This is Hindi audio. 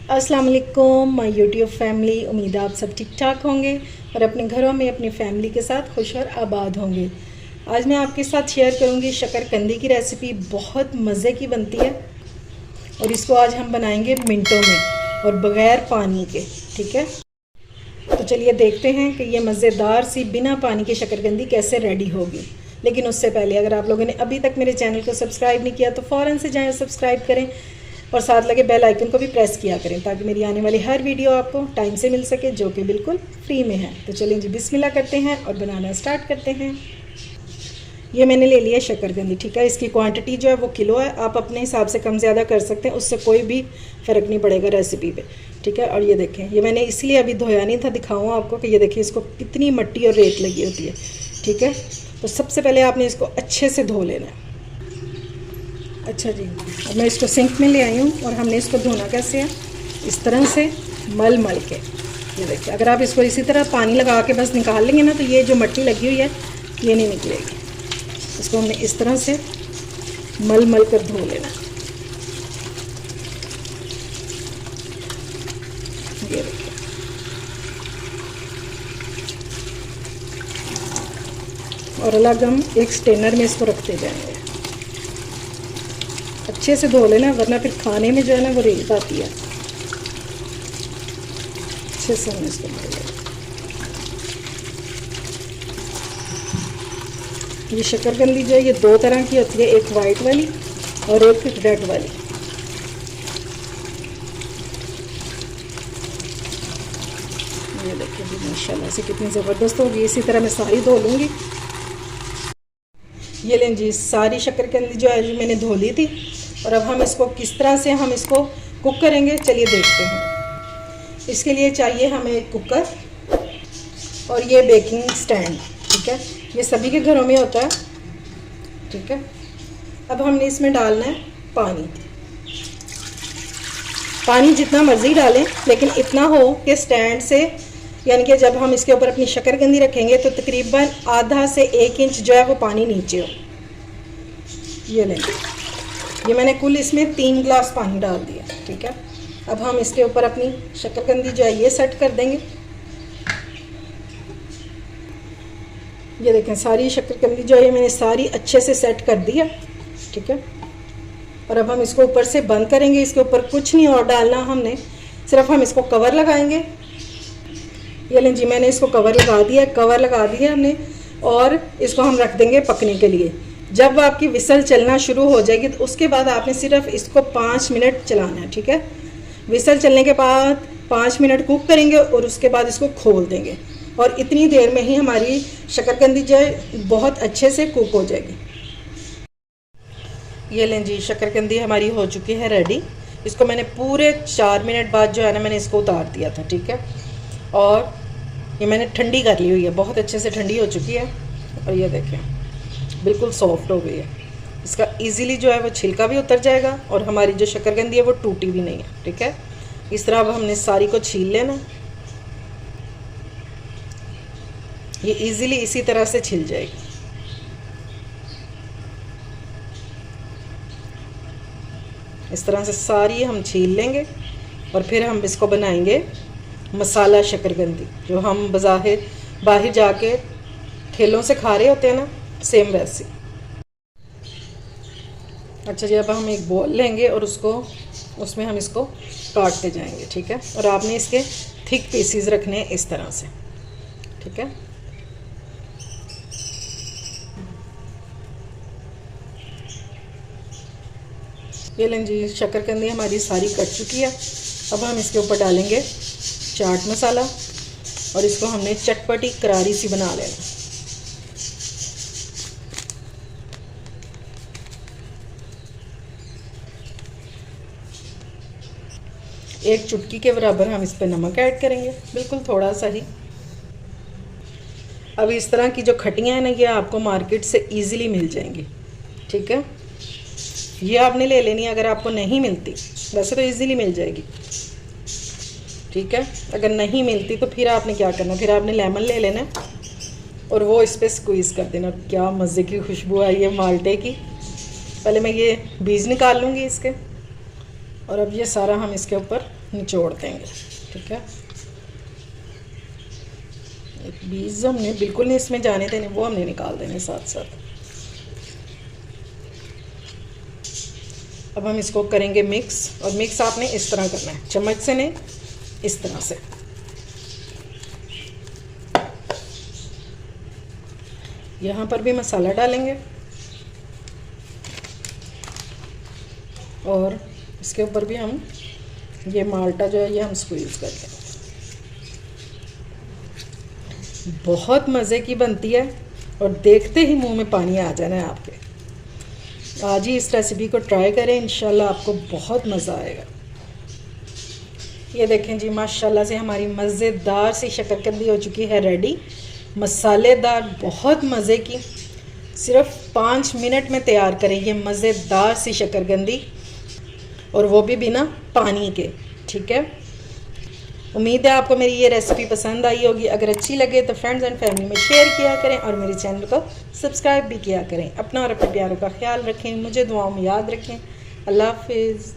अस्सलाम वालेकुम माय यूट्यूब फैमिली। उम्मीद है आप सब ठीक ठाक होंगे और अपने घरों में अपनी फैमिली के साथ खुश और आबाद होंगे। आज मैं आपके साथ शेयर करूंगी शकरकंदी की रेसिपी। बहुत मज़े की बनती है और इसको आज हम बनाएंगे मिनटों में और बग़ैर पानी के। ठीक है, तो चलिए देखते हैं कि ये मज़ेदार सी बिना पानी की शकरकंदी कैसे रेडी होगी। लेकिन उससे पहले अगर आप लोगों ने अभी तक मेरे चैनल को सब्सक्राइब नहीं किया तो फ़ौरन से जाएं, सब्सक्राइब करें और साथ लगे बेल आइकन को भी प्रेस किया करें ताकि मेरी आने वाली हर वीडियो आपको टाइम से मिल सके, जो कि बिल्कुल फ्री में है। तो चलिए जी बिस्मिल्लाह करते हैं और बनाना स्टार्ट करते हैं। ये मैंने ले लिया शकरकंदी। ठीक है, इसकी क्वांटिटी जो है वो किलो है। आप अपने हिसाब से कम ज़्यादा कर सकते हैं, उससे कोई भी फ़र्क नहीं पड़ेगा रेसिपी पे। ठीक है, और ये देखें, ये मैंने इसलिए अभी धोया नहीं था, दिखाऊँ आपको कि ये देखिए इसको कितनी मिट्टी और रेत लगी होती है। ठीक है, तो सबसे पहले आपने इसको अच्छे से धो लेना है। अच्छा जी, अब मैं इसको सिंक में ले आई हूँ और हमने इसको धोना कैसे है, इस तरह से मल मल के। ये देखिए, अगर आप इसको इसी तरह पानी लगा के बस निकाल लेंगे ना तो ये जो मिट्टी लगी हुई है ये नहीं निकलेगी। इसको हमने इस तरह से मल मल कर धो लेना। ये देखिए, और अलग हम एक स्टेनर में इसको रखते जाएंगे। अच्छे से धो लेना वरना फिर खाने में जो है ना वो रेत आती है। अच्छे से हम इसको धो लेना। ये शकरकंदी जो है ये दो तरह की होती है, एक वाइट वाली और एक रेड वाली। ये देखिए जी, माशाल्लाह से कितनी ज़बरदस्त होगी। इसी तरह मैं सारी धो लूँगी। ये लें जी, सारी शकरकंदी जो है जो मैंने धो ली थी। और अब हम इसको किस तरह से हम इसको कुक करेंगे चलिए देखते हैं। इसके लिए चाहिए हमें एक कुकर और ये बेकिंग स्टैंड। ठीक है, ये सभी के घरों में होता है। ठीक है, अब हमने इसमें डालना है पानी। पानी जितना मर्ज़ी डालें, लेकिन इतना हो कि स्टैंड से, यानी कि जब हम इसके ऊपर अपनी शकरकंदी रखेंगे तो तकरीबन आधा से 1 इंच जो है वो पानी नीचे हो। ये लें, ये मैंने कुल इसमें 3 गिलास पानी डाल दिया। ठीक है, अब हम इसके ऊपर अपनी शकरकंदी जो है ये सेट कर देंगे। ये देखें, सारी शकरकंदी जो है मैंने सारी अच्छे से सेट कर दिया। ठीक है, और अब हम इसको ऊपर से बंद करेंगे। इसके ऊपर कुछ नहीं और डालना हमने, सिर्फ हम इसको कवर लगाएंगे। ये लें जी, मैंने इसको कवर लगा दिया, कवर लगा दिया हमने, और इसको हम रख देंगे पकने के लिए। जब आपकी विसल चलना शुरू हो जाएगी तो उसके बाद आपने सिर्फ इसको 5 मिनट चलाना है। ठीक है, विसल चलने के बाद 5 मिनट कुक करेंगे और उसके बाद इसको खोल देंगे और इतनी देर में ही हमारी शकरकंदी जो है बहुत अच्छे से कुक हो जाएगी। ये लें जी, शकरकंदी हमारी हो चुकी है रेडी। इसको मैंने पूरे 4 मिनट बाद जो है ना मैंने इसको उतार दिया था। ठीक है, और ये मैंने ठंडी कर ली हुई है, बहुत अच्छे से ठंडी हो चुकी है। और ये देखें बिल्कुल सॉफ्ट हो गई है। इसका इजीली जो है वो छिलका भी उतर जाएगा और हमारी जो शकरकंदी है वो टूटी भी नहीं है। ठीक है, इस तरह अब हमने सारी को छील लेना। ये इजीली इसी तरह से छिल जाएगी। इस तरह से सारी हम छील लेंगे और फिर हम इसको बनाएंगे मसाला शकरकंदी, जो हम बाहर जाके ठेलों से खा रहे होते हैं ना, सेम वैसे। अच्छा जी, अब हम एक बॉल लेंगे और उसमें हम इसको काटते जाएंगे। ठीक है, और आपने इसके थिक पीसीज रखने हैं इस तरह से। ठीक है, ये लें जी, शकरकंदी हमारी सारी कट चुकी है। अब हम इसके ऊपर डालेंगे चाट मसाला और इसको हमने चटपटी करारी सी बना लेना। एक चुटकी के बराबर हम इस पर नमक ऐड करेंगे, बिल्कुल थोड़ा सा ही। अब इस तरह की जो खटियाँ हैं ना ये आपको मार्केट से इजीली मिल जाएंगी। ठीक है, ये आपने ले लेनी है अगर आपको नहीं मिलती, वैसे तो इजीली मिल जाएगी। ठीक है, अगर नहीं मिलती तो फिर आपने क्या करना, फिर आपने लेमन ले लेना और वो इस पर स्क्वीज़ कर देना। क्या मज़े की खुशबू आई है माल्टे की। पहले मैं ये बीज निकाल लूँगी इसके। और अब ये सारा हम इसके ऊपर निचोड़ देंगे, ठीक है। बीज हमने बिल्कुल नहीं इसमें जाने देने, वो हमने निकाल देने साथ साथ। अब हम इसको करेंगे मिक्स, और मिक्स आपने इस तरह करना है, चम्मच से नहीं, इस तरह से। यहाँ पर भी मसाला डालेंगे और इसके ऊपर भी हम ये माल्टा जो है ये हम स्क्वीज़ कर लेंगे। बहुत मज़े की बनती है और देखते ही मुंह में पानी आ जाना है आपके। आज ही इस रेसिपी को ट्राई करें, इंशाल्लाह आपको बहुत मज़ा आएगा। ये देखें जी, माशाल्लाह से हमारी मज़ेदार सी शक्करकंदी हो चुकी है रेडी, मसालेदार, बहुत मज़े की। सिर्फ 5 मिनट में तैयार करें ये मज़ेदार सी शक्करकंदी, और वो भी बिना पानी के, ठीक है। उम्मीद है आपको मेरी ये रेसिपी पसंद आई होगी। अगर अच्छी लगे तो फ्रेंड्स एंड फैमिली में शेयर किया करें और मेरे चैनल को सब्सक्राइब भी किया करें। अपना और अपने प्यारों का ख्याल रखें, मुझे दुआओं में याद रखें। अल्लाह हाफिज़।